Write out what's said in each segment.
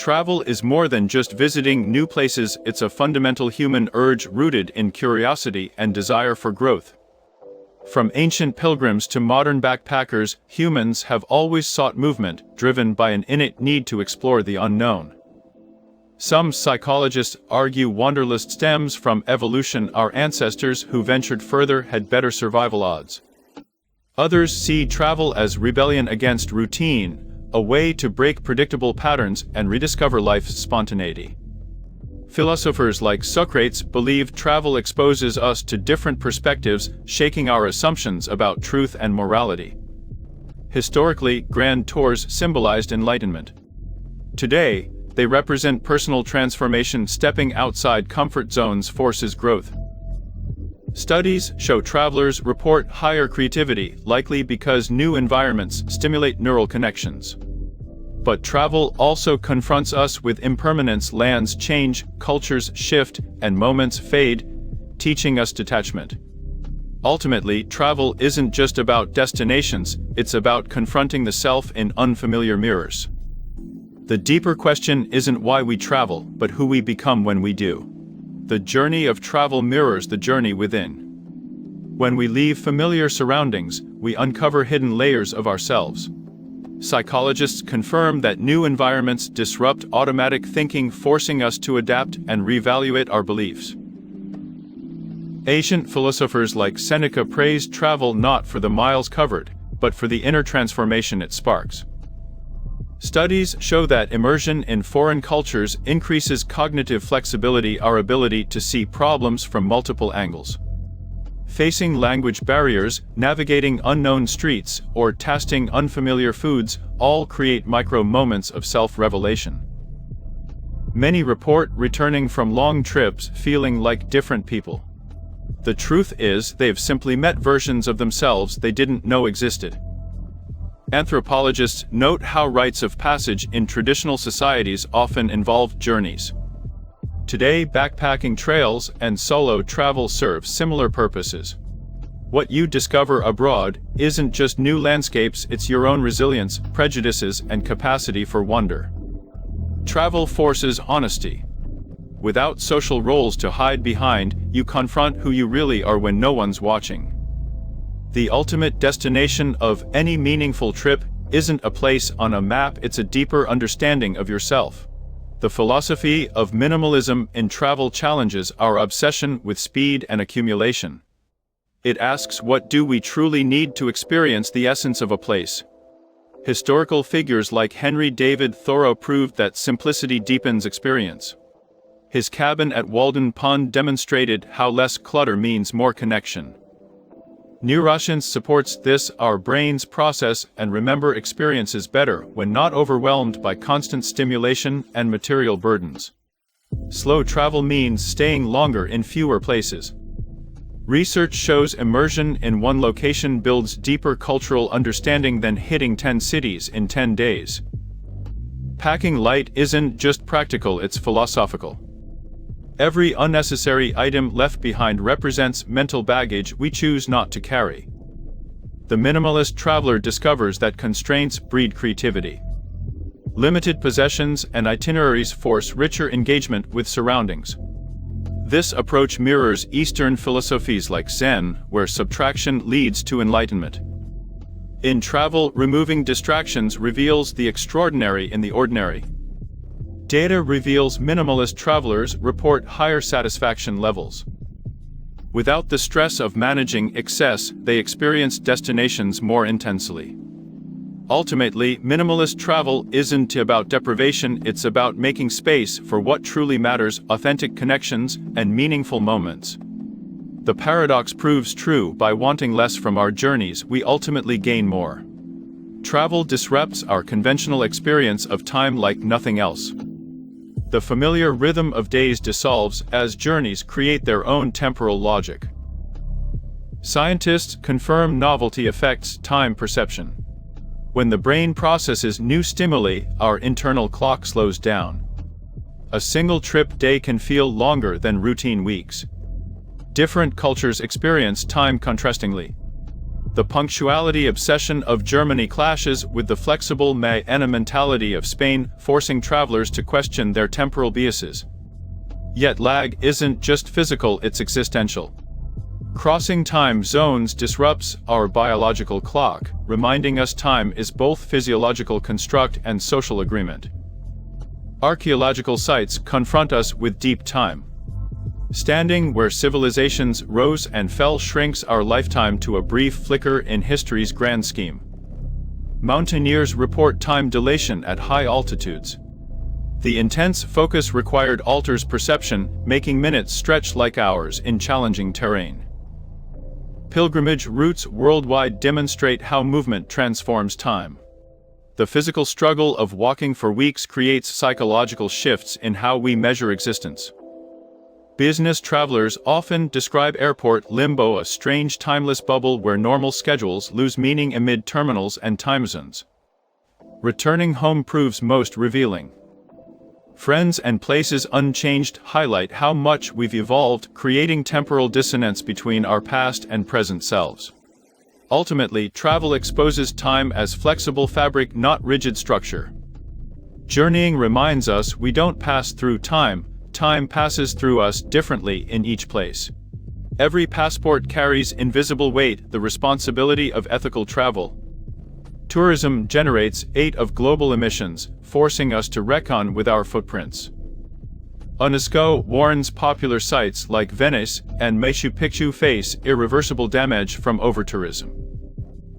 Travel is more than just visiting new places, it's a fundamental human urge rooted in curiosity and desire for growth. From ancient pilgrims to modern backpackers, humans have always sought movement, driven by an innate need to explore the unknown. Some psychologists argue wanderlust stems from evolution. Our ancestors who ventured further had better survival odds. Others see travel as rebellion against routine, a way to break predictable patterns and rediscover life's spontaneity. Philosophers like Socrates believe travel exposes us to different perspectives, shaking our assumptions about truth and morality. Historically, grand tours symbolized enlightenment. Today, they represent personal transformation. Stepping outside comfort zones forces growth. Studies show travelers report higher creativity, likely because new environments stimulate neural connections. But travel also confronts us with impermanence. Lands change, cultures shift, and moments fade, teaching us detachment. Ultimately, travel isn't just about destinations, it's about confronting the self in unfamiliar mirrors. The deeper question isn't why we travel, but who we become when we do. The journey of travel mirrors the journey within. When we leave familiar surroundings, we uncover hidden layers of ourselves. Psychologists confirm that new environments disrupt automatic thinking, forcing us to adapt and reevaluate our beliefs. Ancient philosophers like Seneca praised travel not for the miles covered, but for the inner transformation it sparks. Studies show that immersion in foreign cultures increases cognitive flexibility, our ability to see problems from multiple angles. Facing language barriers, navigating unknown streets, or tasting unfamiliar foods all create micro moments of self-revelation. Many report returning from long trips feeling like different people. The truth is, they've simply met versions of themselves they didn't know existed. Anthropologists note how rites of passage in traditional societies often involve journeys. Today, backpacking trails and solo travel serve similar purposes. What you discover abroad isn't just new landscapes, it's your own resilience, prejudices, and capacity for wonder. Travel forces honesty. Without social roles to hide behind, you confront who you really are when no one's watching. The ultimate destination of any meaningful trip isn't a place on a map, it's a deeper understanding of yourself. The philosophy of minimalism in travel challenges our obsession with speed and accumulation. It asks, what do we truly need to experience the essence of a place? Historical figures like Henry David Thoreau proved that simplicity deepens experience. His cabin at Walden Pond demonstrated how less clutter means more connection. Neuroscience supports this. Our brains process and remember experiences better when not overwhelmed by constant stimulation and material burdens. Slow travel means staying longer in fewer places. Research shows immersion in one location builds deeper cultural understanding than hitting 10 cities in 10 days. Packing light isn't just practical, it's philosophical. Every unnecessary item left behind represents mental baggage we choose not to carry. The minimalist traveler discovers that constraints breed creativity. Limited possessions and itineraries force richer engagement with surroundings. This approach mirrors Eastern philosophies like Zen, where subtraction leads to enlightenment. In travel, removing distractions reveals the extraordinary in the ordinary. Data reveals minimalist travelers report higher satisfaction levels. Without the stress of managing excess, they experience destinations more intensely. Ultimately, minimalist travel isn't about deprivation, it's about making space for what truly matters, authentic connections and meaningful moments. The paradox proves true: by wanting less from our journeys, we ultimately gain more. Travel disrupts our conventional experience of time like nothing else. The familiar rhythm of days dissolves as journeys create their own temporal logic. Scientists confirm novelty affects time perception. When the brain processes new stimuli, our internal clock slows down. A single trip day can feel longer than routine weeks. Different cultures experience time contrastingly. The punctuality obsession of Germany clashes with the flexible mentality of Spain, forcing travelers to question their temporal biases. Yet lag isn't just physical, it's existential. Crossing time zones disrupts our biological clock, reminding us time is both physiological construct and social agreement. Archaeological sites confront us with deep time. Standing where civilizations rose and fell shrinks our lifetime to a brief flicker in history's grand scheme. Mountaineers report time dilation at high altitudes. The intense focus required alters perception, making minutes stretch like hours in challenging terrain. Pilgrimage routes worldwide demonstrate how movement transforms time. The physical struggle of walking for weeks creates psychological shifts in how we measure existence. Business travelers often describe airport limbo, a strange timeless bubble where normal schedules lose meaning amid terminals and time zones. Returning home proves most revealing. Friends and places unchanged highlight how much we've evolved, creating temporal dissonance between our past and present selves. Ultimately, travel exposes time as flexible fabric, not rigid structure. Journeying reminds us we don't pass through time, time passes through us differently in each place. Every passport carries invisible weight, the responsibility of ethical travel. Tourism generates 8% of global emissions, forcing us to reckon with our footprints. UNESCO warns popular sites like Venice and Machu Picchu face irreversible damage from overtourism.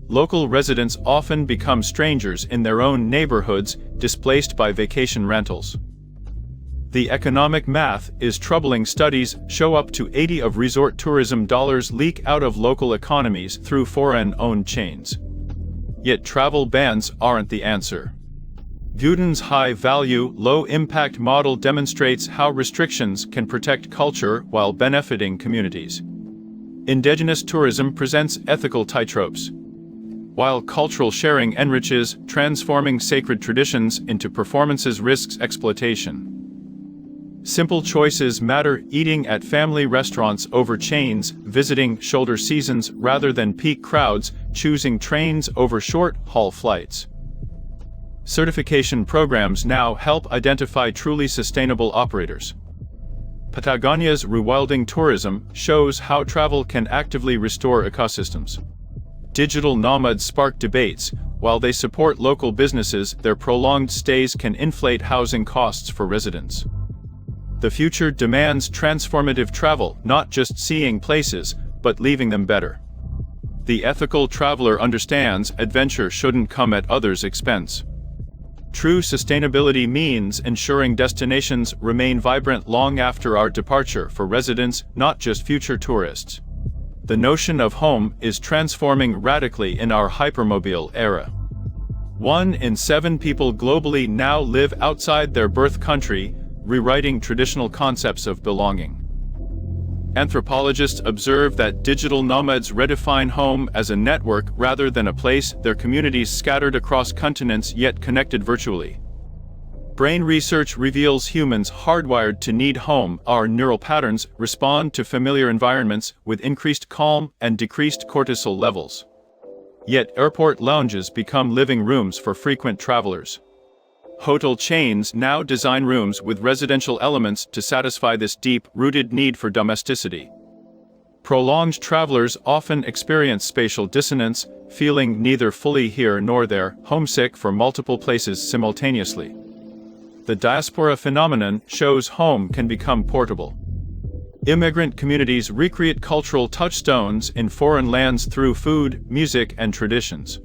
Local residents often become strangers in their own neighborhoods, displaced by vacation rentals. The economic math is troubling. Studies show up to 80% of resort tourism dollars leak out of local economies through foreign-owned chains. Yet travel bans aren't the answer. Vuden's high-value, low-impact model demonstrates how restrictions can protect culture while benefiting communities. Indigenous tourism presents ethical tightropes, while cultural sharing enriches, transforming sacred traditions into performances risks exploitation. Simple choices matter: eating at family restaurants over chains, visiting shoulder seasons rather than peak crowds, choosing trains over short-haul flights. Certification programs now help identify truly sustainable operators. Patagonia's rewilding tourism shows how travel can actively restore ecosystems. Digital nomads spark debates. While they support local businesses, their prolonged stays can inflate housing costs for residents. The future demands transformative travel, not just seeing places, but leaving them better. The ethical traveler understands adventure shouldn't come at others' expense. True sustainability means ensuring destinations remain vibrant long after our departure for residents, not just future tourists. The notion of home is transforming radically in our hypermobile era. 1 in 7 people globally now live outside their birth country, rewriting traditional concepts of belonging. Anthropologists observe that digital nomads redefine home as a network rather than a place, their communities scattered across continents yet connected virtually. Brain research reveals humans hardwired to need home. Our neural patterns respond to familiar environments with increased calm and decreased cortisol levels. Yet airport lounges become living rooms for frequent travelers. Hotel chains now design rooms with residential elements to satisfy this deep-rooted need for domesticity. Prolonged travelers often experience spatial dissonance, feeling neither fully here nor there, homesick for multiple places simultaneously. The diaspora phenomenon shows home can become portable. Immigrant communities recreate cultural touchstones in foreign lands through food, music, and traditions.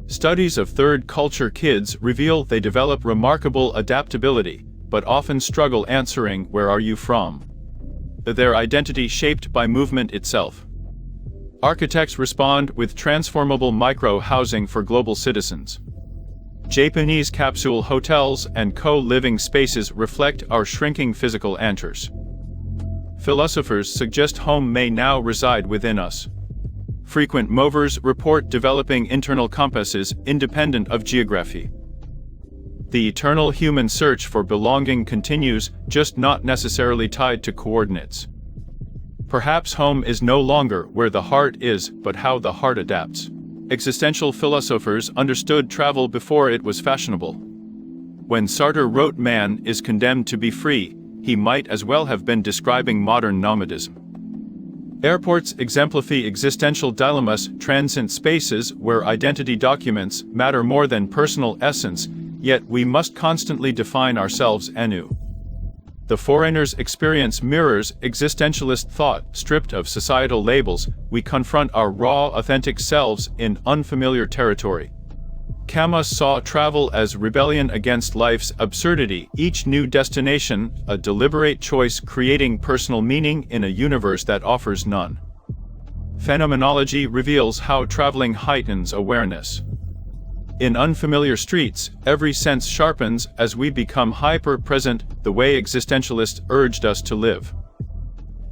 Studies of third culture kids reveal they develop remarkable adaptability, but often struggle answering "Where are you from?" Their identity shaped by movement itself. Architects respond with transformable micro-housing for global citizens. Japanese capsule hotels and co-living spaces reflect our shrinking physical anchors. Philosophers suggest home may now reside within us. Frequent movers report developing internal compasses independent of geography. The eternal human search for belonging continues, just not necessarily tied to coordinates. Perhaps home is no longer where the heart is, but how the heart adapts. Existential philosophers understood travel before it was fashionable. When Sartre wrote "Man is condemned to be free," he might as well have been describing modern nomadism. Airports exemplify existential dilemmas, transient spaces where identity documents matter more than personal essence, yet we must constantly define ourselves anew. The foreigner's experience mirrors existentialist thought. Stripped of societal labels, we confront our raw, authentic selves in unfamiliar territory. Camus saw travel as rebellion against life's absurdity, each new destination a deliberate choice creating personal meaning in a universe that offers none. Phenomenology reveals how traveling heightens awareness. In unfamiliar streets, every sense sharpens as we become hyper-present, the way existentialists urged us to live.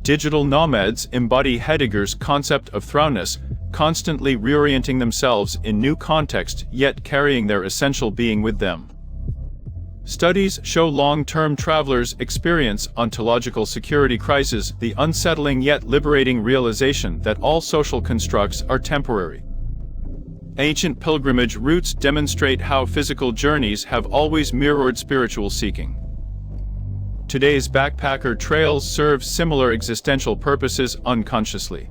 Digital nomads embody Heidegger's concept of throughness, constantly reorienting themselves in new contexts yet carrying their essential being with them. Studies show long-term travelers experience ontological security crises, the unsettling yet liberating realization that all social constructs are temporary. Ancient pilgrimage routes demonstrate how physical journeys have always mirrored spiritual seeking. Today's backpacker trails serve similar existential purposes unconsciously.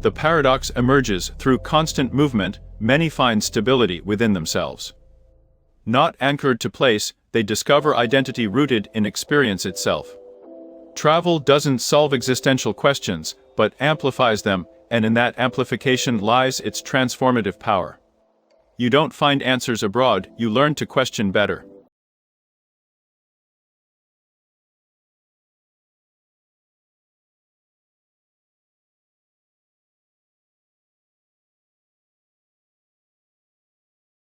The paradox emerges: through constant movement, many find stability within themselves. Not anchored to place, they discover identity rooted in experience itself. Travel doesn't solve existential questions, but amplifies them, and in that amplification lies its transformative power. You don't find answers abroad, you learn to question better.